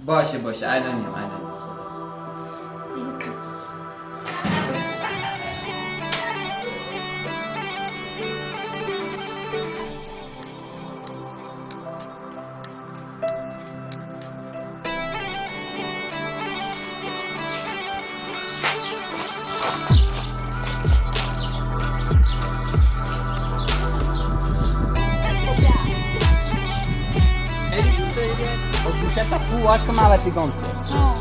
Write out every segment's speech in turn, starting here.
باشه الان Aspetta puas come avete gonze. No.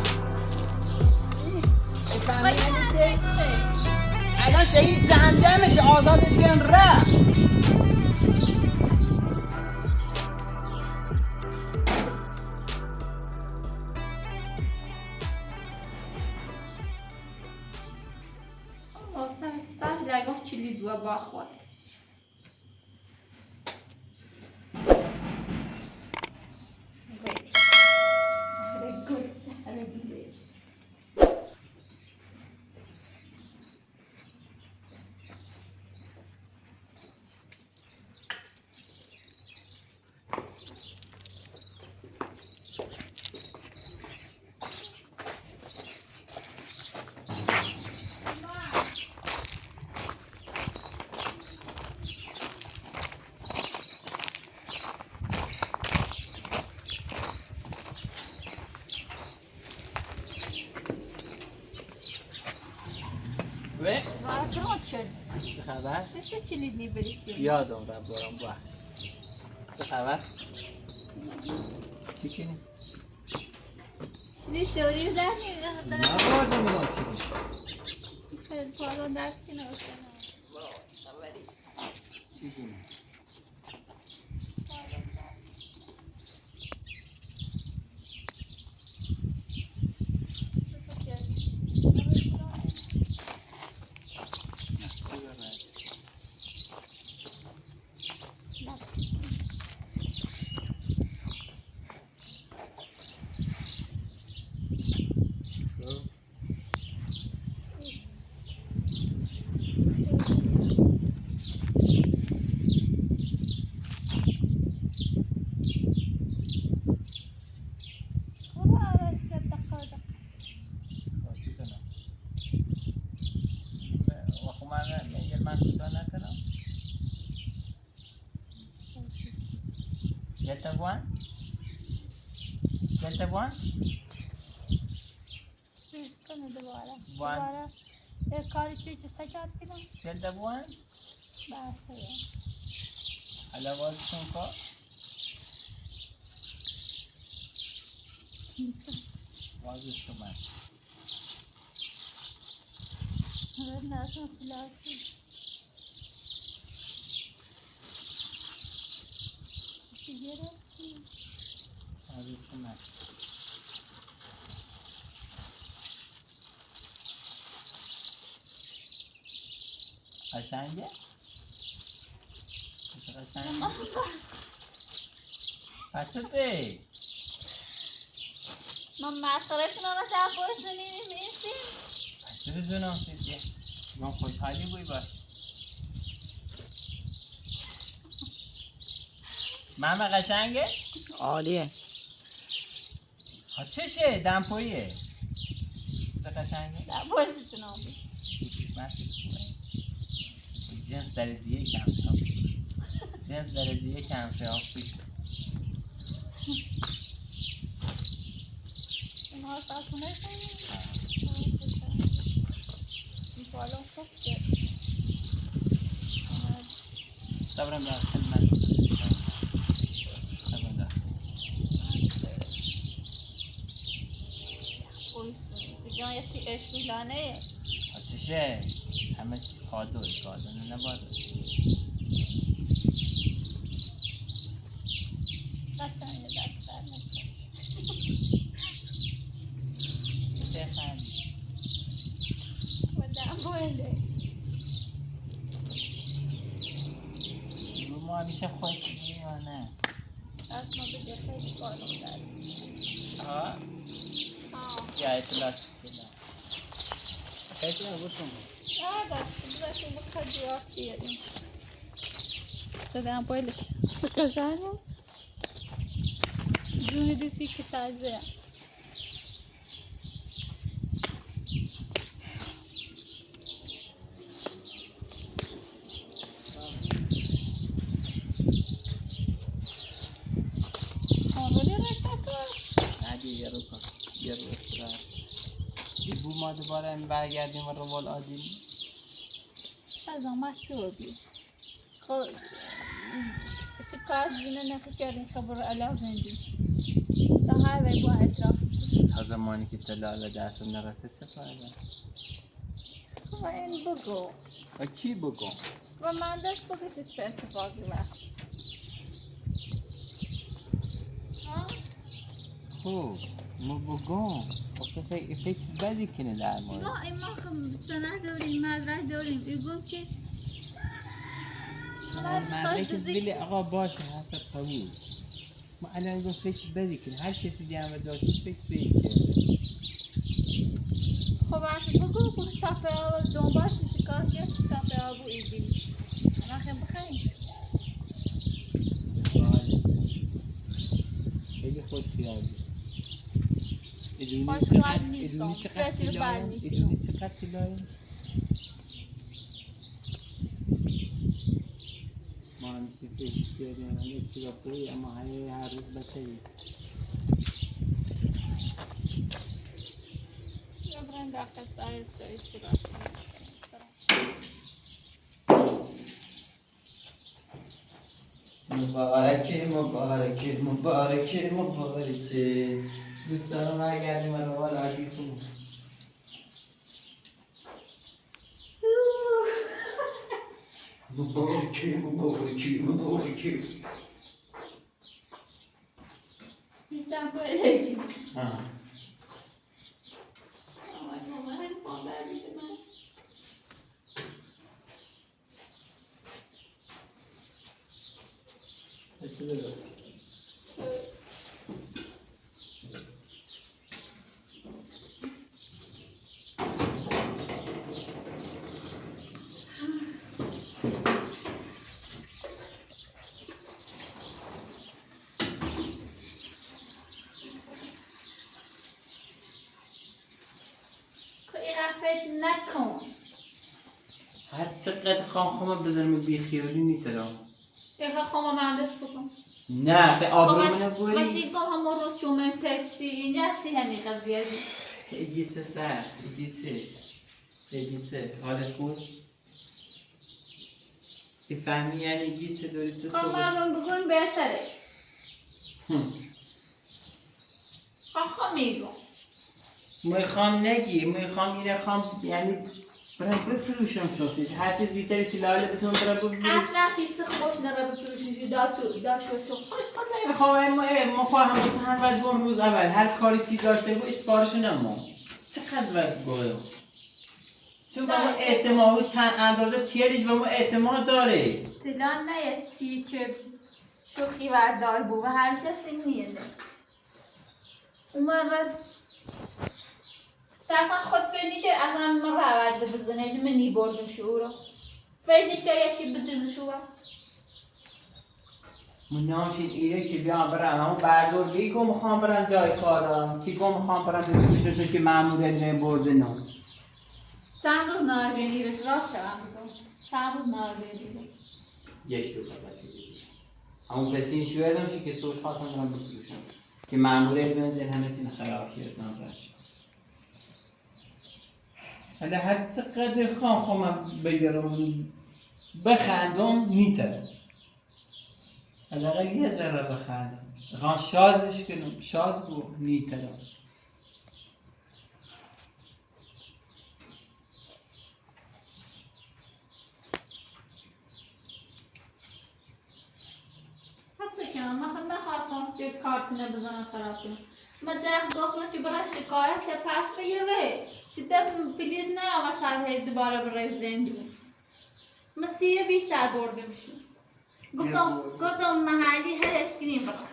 الان شهید زنده میشه آزادش کن رفت. Nossa, sabe legal te lido a barra. چه خبر؟ Siz çilidni bilişiyorsunuz. یادم رفت برام باش. چه خبر؟ چی کنی؟ Çilid teoriyi dersin. نباردم برام چی کنی؟ Pardon dersin olsun. چی کنی؟ One? Kanı duvara. Kari çiçeği saçat bilen. Geldi bu an? Bahsede. Hala vazgeçtim ko? Vazgeçtim ben. Evet, nasıl kulağısı? Sigara. Vazgeçtim ben. قشنگه؟ قشنگه؟ بچه دی من مسخره‌تون رو تفاوت نمی‌بینید. بچه بزنم سیدیه من خوشحالی بوی باش ماما قشنگه؟ عالیه ها چشه؟ دمپویه قشنگه؟ تفاوتتون رو جنس درجه یک همسان جنس درجه یک همسان آفریق این ها ساکنه کنید این بالا خوب شد صبرم در خدمت صبرم در سیگان یه تی اشکولانه چشه؟ همه کادوی نباید قشنگ دست بر نکنید چه خندی؟ بدم بایده رو ما همیشه خوشی یا نه؟ دست ما بگه خیلی کارم داریم ها؟ یا اطلاس خیلی باشم da chuva cadiosta Você dá uma bolha? Fica já, né? Juni disse que tá zé. پس یه رو استراحت بو ما دوباره این برگردیم و روال عادی از آمد تو بی خب شکایت زینه نخی کردین خبر علا زندی تا هر وی با اطراف تا زمانی که تلاله دست نرسه چه فایده؟ خب این بگو و کی بگم؟ و من داشت بگو که چه اتفاقی بست ها؟ خب ما بگم اصلا فکر بدی کنه در مورد با این ما خب سنه داریم مدرک داریم ایگم که مدرک بلی آقا باشه حتی قبول ما الان گفت فکر بدی کنه هر کسی دیگه هم جاش بود فکر بدی کنه خب وقتی بگو بود تپه ها دنبالش شکایت تپه ها بود ایدیم اما خیلی بخیریم خیلی خوش خیال بود خوش خیال نیستم چقدر فکر بد نیستم ادونی چقدر طلاییم ما همیشه فکر کردیم یک چیزا توی اما هر روز بتایی یا برای دقیقت دارید سوی چی راست مبارکه مبارکه مبارکه مبارکه دوستان برگردیم و روال عادی کنیم مبارکه مبارکه مبارکه bizden böyle gibi. ها Ama normal hani puan verdiydim ben. açılırız Şöyle. فکر نکن هر چقدر خواهم بزنم بیخیالی نیترم یه خواهم مهندس بکن نه خیلی آبرومونه بوری باشی گم همون روز شومم تکسی اینجا سی همین قضیه دی اگیچه سر اگیچه حالت بود فهمی یعنی اگیچه داری چه خواهم صحبت مردم بگویم بهتره خواهم میگم میخوام نگی میخوام اینه خوام یعنی برم بفروشم سوسیس هر چه زیتری تلاله بتونم برم بفروشم اصلا سیت خوش نره بفروشی دا شد تو خوش نمیخوام ما خواهم بسه هم باید بون روز اول هر کاری چی داشته بود اسپارشو نمون چقدر باید گویم چون به ما اعتماد چند اندازه تیرش به ما اعتماد داره تلان نه چی که شوخی وردار بود و هر کسی نیده اومد اصلا خود فیدیشه اصلا من رود بزنه من نی بردم شو رو فیدیشه یکی بدزشو من نامشین ایره که بیام برم همون بازور بیگو میخوام برم جای کارم کی گو میخوام برم بفروشم که ماموریت نبرده نه چند روز نهار بگیرش راست شوم بگم چند روز نهار بگیرش یه شو فقط همون پسین شو یادم که سوش خواستم برم بفروشم که ماموریت بنزین همه چیز خراب کردم راست حالا هر چقدر خواهم بگیرم بخندم نیتره حداقل یه ذره بخندم خواهم شادش کنم شاد بود نیتره حتی که من نخواستم که کارتونه بزنم خراب کنم من جفت گفتم که برای شکایت چه پس بگیره چه دفت پلیز نه و سرهی دوباره برای زندون مسیح بیشتر برده بشون گفتم محلی هرش کنیم برای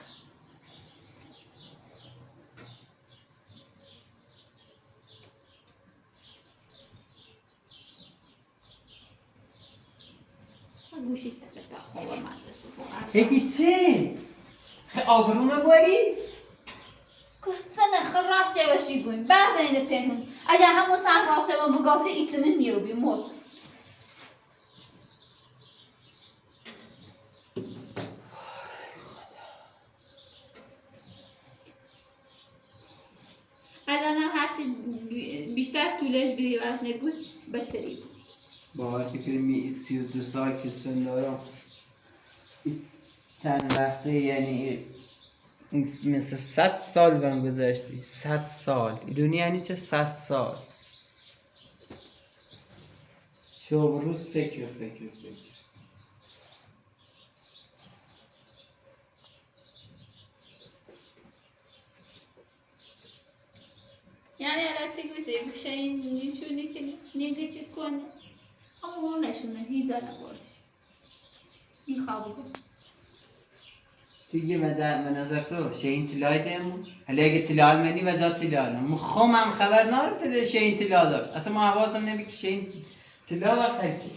گوشید تا خواب مدرس بکنم هیچی چی؟ آبرومه باری؟ سنه خیلی راست باشی گویم بعض اینه پنون اگر همون سن راست ما بگفته ایتونه نیوبی موست هرچی بیشتر طولش بدی برش نگوی بهتری بود. باور فکر می 32 سال که سن دارم چند وقته یعنی مثل 100 سال بهم گذشتی 100 سال ایدونی یعنی چه 100 سال شو روز فکر یعنی البته که بسید بشه این نشونه که نگه چه کنه اما اون نشونه هیچ دارم بودش این خوابه بود دیگه به نظر تو شین طلای دیمون حالا اگه طلا منی و جا طلا مخم هم خبر ناره شین طلا داشت اصلا ما حواسم نمی که شین طلا وقت هرچی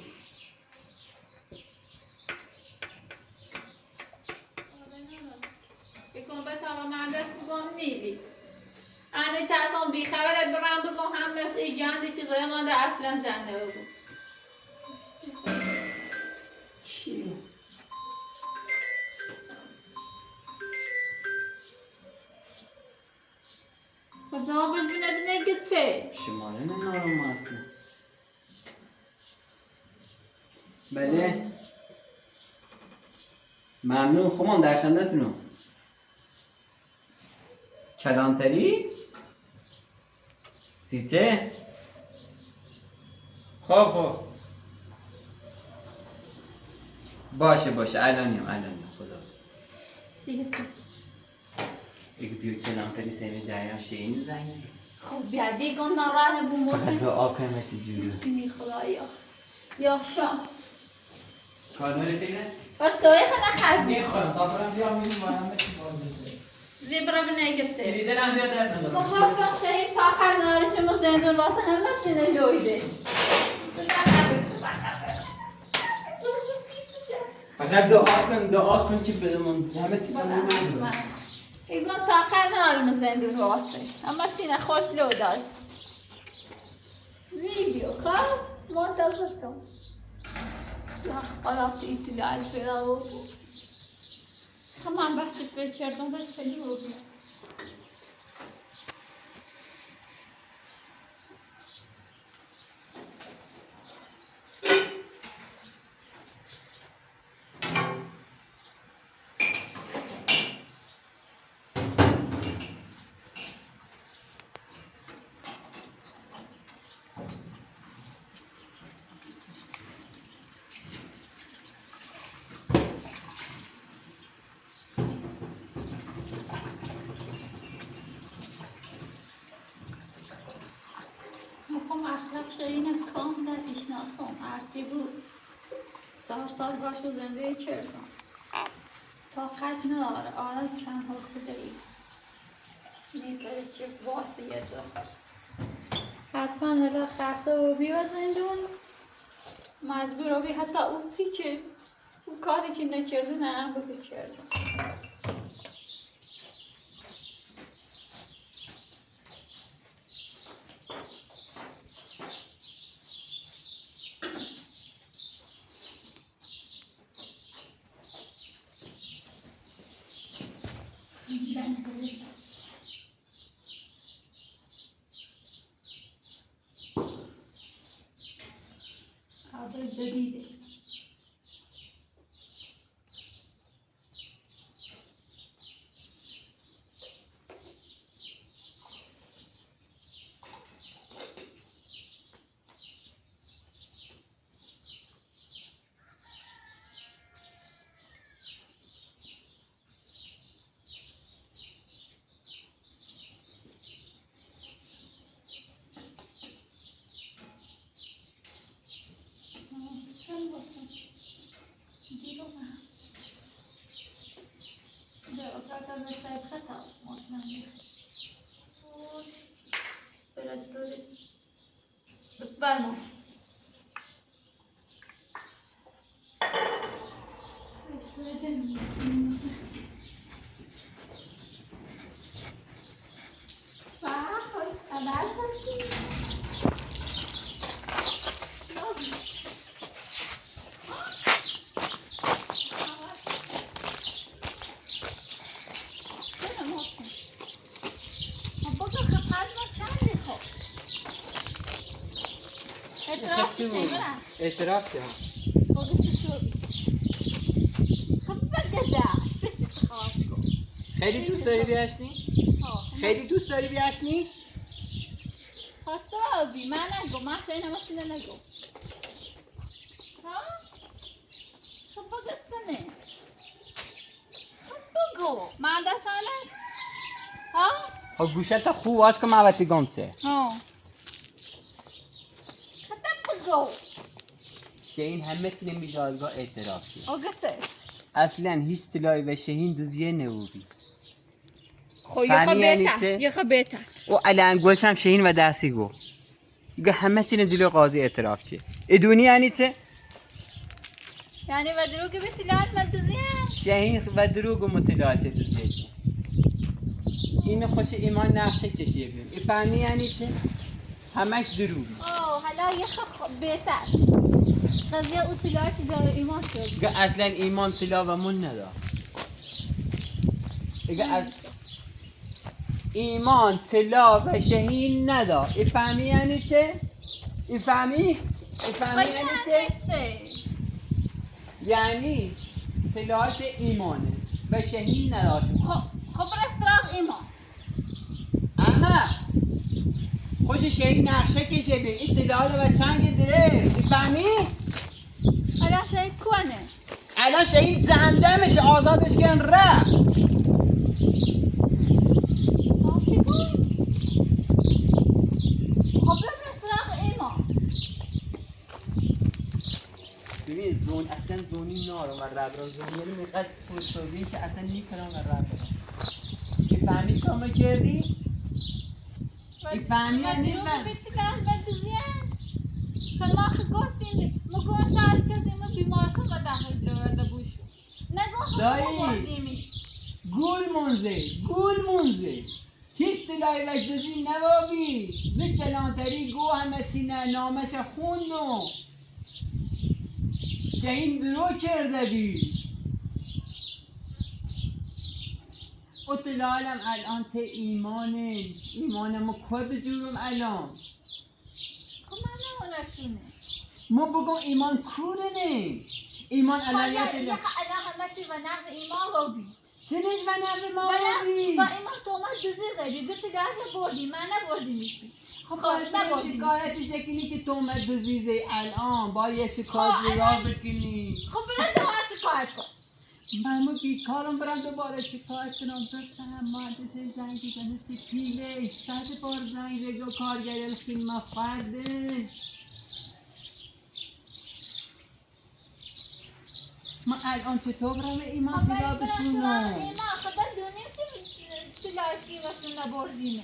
بکن بتاقا مردت بگم نیبی انا ترسم بیخبرت برم بگم هم مثل ای جنده چیزای مانده اصلا زنده بگم چیه؟ خود جوابش بینه گیتse شماره نمیارم اصلا بله ممنون خمام در خدمتتونم کلانتری سیچه خب باشه الانیم خدا دیگه چه؟ دیگه بیو کلانتری سیمی جریان شیرین زنگی خب بیا دیگه نارانه بو موسیقی دعا کنم جورو سینی خدایا یا شام کارمال فکره؟ بچه‌های خیلی خربی میخوام تا بیام این محمد زیبرا بینه گیتse دلم بیاد درد ما گفتم شهید تا ناره چه ما زندون واسه همه چینه لویده فقط دعا کن که بدمون همه چی بدمون ایگون تا ناره ما زندون واسه اما چینه خوش لویده است زیبیو کار منتظر کن یا خدا تو ایتالیا پیدا بود خب بس فکر کردم ولی خیلی بود اخلاق شیرین کاملا اشناسم هرچی بود 4 سال باشو زندگی کردم طاقت نداره آره چند حوصله ای میتره چه واسیته حتما هلا خسته و بیا زندون مجبور بی حتی اوتی که او کاری که نکرده نه بگو کردم آب جدیده بفرما اعتراف چی برم اعتراف کرد بگو چی شد خب بگده چی تخواب کن خیلی دوست داری بیاشنی؟ خیلی دوست داری بیاشنی؟ خاطر آبی من نگو من شایی نماسینه نگو ها؟ خب بگد سنه خب بگو من دست من است ها؟ خب گوشت خوب واس که موتی گمچه ها خب بگو شهین همه تینه میزادگاه اعتراف کرد آگته اصلا هیچ طلایی و شهین دوزیه نووی خب یه فهمی یعنی چه؟ خب یه بهتر و الان گوشم شهین و دستی گو گه همه تینه جلو قاضی اعتراف کرد ادونی یعنی چه؟ یعنی و دروگی بیتی لحظ مدوزیه شهین و دروگ و مطلعات دوزیه کرد این خوش ایمان نقشه کشیه بیم این فهمی یعنی چه؟ همش دروگی حالا یه خب بهتر قضیه اطلاعاتی داره ایمان شد گه اصلا ایمان طلا و من ندار ایمان طلا و شهین ندار این فهمی یعنی چه؟ این فهمی یعنی چه؟ یعنی طلات ایمانه و شهین نداشت خب رستراغ ایمان اما خوش شهین نقشه کشه بین این طلات و چنگ درست این فهمی؟ حالا شاید کنه الان شهین زنده میشه آزادش کن رفت مافی کن خب رستراغ ایمان ببین زون اصلا زونی نارو و رب را زونی یعنی میقدر سوچوبی که اصلا نیکنم و رب را این فهمی چه همه کردی؟ این فهمی یا نیفهم؟ و بیتی لحظ مدوزیه که ما خود گفتیم مگو شاید چیزی ما بیمارستان و داخل درورده بوشو نگو دایی. خب بردیمی گول منزه هیچ طلای وجدزی نوابی به کلانتری گو همه چینه نامش خوندو شهین درو کرده بی اطلالم الان ته ایمان ما کد جورم الان خب من نمونشونه ما بگم ایمان کورنه ایمان الان یه یه طلا همتی و نقل ایمان رو بی چنش و نقل ما بی و ایمان تو ما دوزی زدی دوتی لحظه بردی من نبردی خب باید شکایت شکلی که تومت دوزیزه الان با یه شکایت جواب بکنی خب برای دوباره شکایت کن من بیکارم برم دوباره شکایت کنم بفهم مهندس زنگ بزنه سپیلش 100 بار زنگ بگو کارگر الخیل مفرده ما الان چطور برم ایمان طلا بسونم ایمان خدا دونیم که تلاشی واسه نبردیمه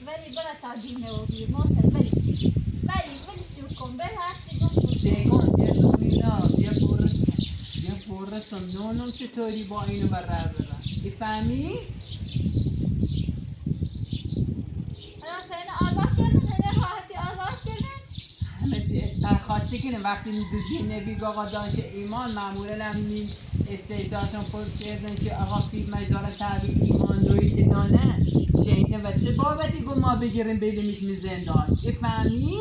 ولی برای تعدیمه و بیر موسر ولی شو کن بر هرچی گم سیگون بیا زمینا بیا برسون نونم چطوری با اینو بر رب برم ای فهمی؟ سین آزاد کردن سین راحتی آزاد کردن همه درخواستی کنیم وقتی دوزی نبی آقا داشت ایمان معمولا هم نیم استیساشون پر کردن که آقا فیلمش داره تحویل ایمان روی تنانه شهینه و چه بابتی گو ما بگیریم بیدیمش می زندان ای فهمی؟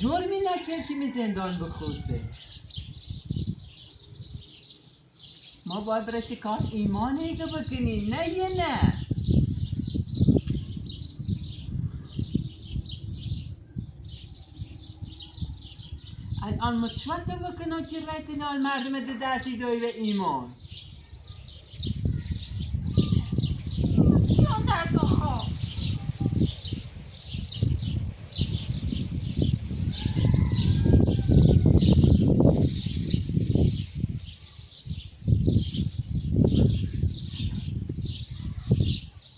جرمی نکرد که می زندان بخوصه ما باید برای شکایت ایمان ایگه بکنیم نه یه نه الان متشوت بکنم که رایتنال مردم ده دستی دوی به ایمان چون دست آخا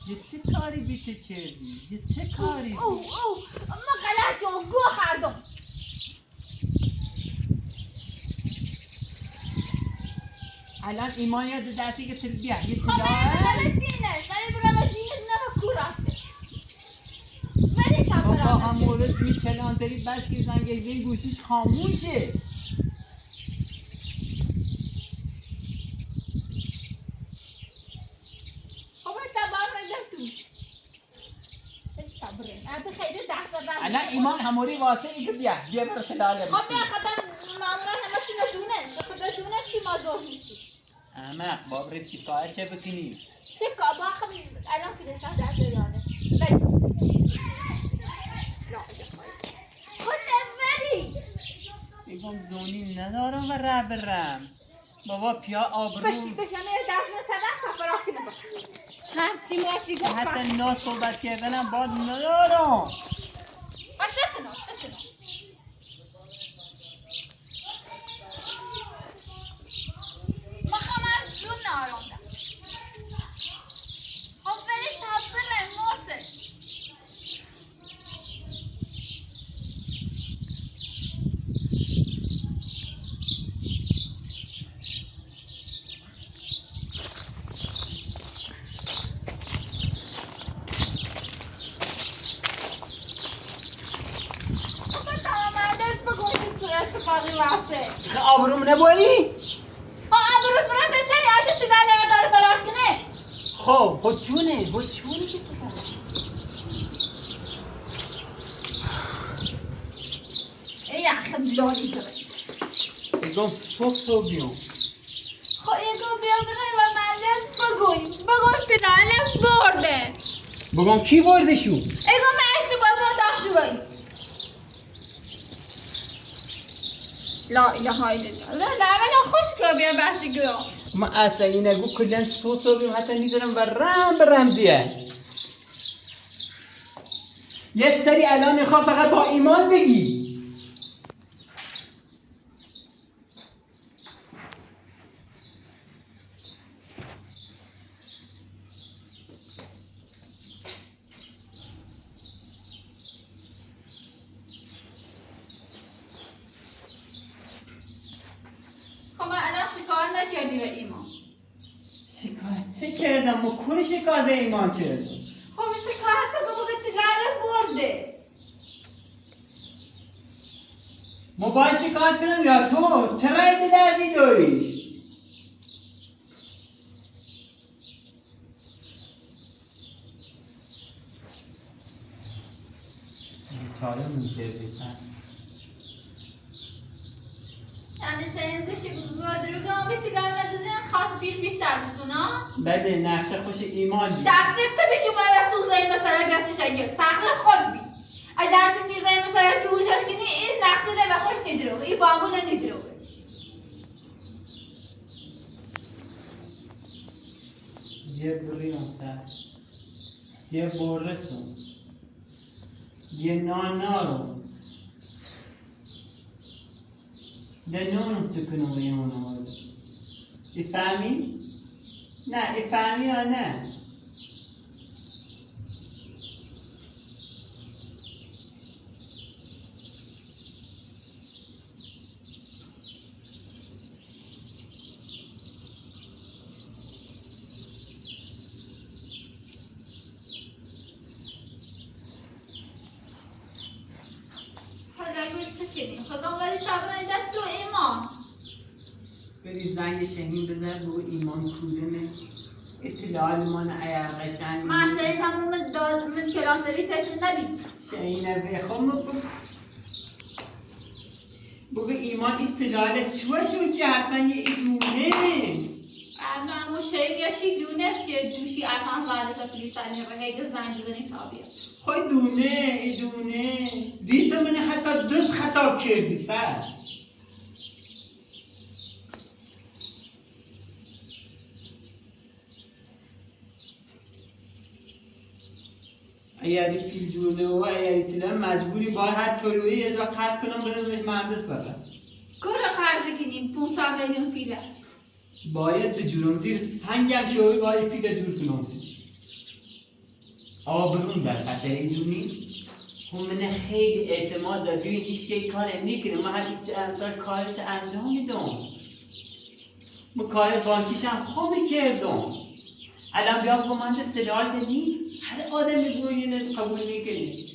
یه چه کاری بیته کردی؟ یه چه کاری؟ اما غلط جان گو خردم الان ایمان یاد دستی که بیا یه خب طلا ولی برای دینت نه کو رفته ولی بابا تفرم هم مورد می کلانتری بس که زنگیزه گوشیش خاموشه خب تبر نده توش صبر انت خیلی دست دادن انا ایمان هموری واسه ایگه بیا بر اطلاع خب لبسی بیا خدا معمولا همشون دونه به خدا دونه چی ما دوست نیستی اما بابرت شکایت چه بکنی؟ شکا با خب الان پیرسه در داده بری خود بری میگم زونی ندارم و ره برم بابا پیا آبرو بشی دست من صدق تا فراغ کنه هر چی موتی گفت حتی نا صحبت کردنم باد ندارم چه کنم ما همه جون نارونده خب بری تبصیل موسه اتفاقی واسه آبروم نباری؟ آبروت برای بهتری آشه تو دل داره فرار کنه خب چونه که تو ای اخم لالی جوش میگم صبح بیام خب ایگو بیا بگوی و مندز بگوی پدرم برده بگم کی برده شو؟ ایگو من اشتباه با داخشوی لا اله الا الله لا ولی خوش که بیا بحثی گو ما اصلا این نگو کلن صبح بیام حتی نیدارم و برم دیه یه سری الان میخوام فقط با ایمان بگی خب من الان شکایت نکردی به ایمان شکایت چه کردم؟ ما کنی شکایت به ایمان کردم خب شکایت بگو تگرم برده ما باید شکایت کنم یا تو ترایت دستی داریش بیچاره میکردی یعنی شاید چی بودروگه آمی تگرم دزین خاص بیشتر بسونا بده نقشه خوش ایمان بید تقصیر تو بیچون باید سوزه مثلا بیاسی شکر تقصیر خود بی اگر تو نیزه مثلا بیوشش کنی این نقصیر و خوش ندرو این بامول ندرو یه بریون سر یه برسون یه نانارو ده نونم چکنم به یه آورده ایفهمی؟ نه ایفهمی یا نه؟ چه کنیم؟ خدا ولی تبرای دست تو ایمان بری زنگ شهین بزن بگو ایمان کولمه اطلاع من عیار قشنگ من شاید همون من کلام داری تکل نبید شهینه بخوام بگو ایمان اطلاع چوشون که حتما یه ایدونه از همون شریعتی دونست که دوشی اصلا زادش پلیسانی رو هیگه زنگ بزنی تابیه خواهی دونه دید تو منه حتی دست خطاب کردی سر اگری پیل جونه و اگری تیلم مجبوری باید هر طوری یه جا قرض کنم بدم بهش مهندس برم کره قرض کنیم 500 میلیون پیله باید بجورم زیر سنگم که باید پیله جور کنم آبرون در خطر ایدونی هم من خیلی اعتماد دار ببین ایش که کار نکنه من هر انسان کارش انجام میدم من کار بانکیش هم خوب کردم الان بیام با مهندس اطلاعات نی هر آدمی بگوید قبول میکنه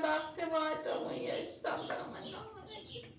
وقتی باید اون یشتم در من نامنه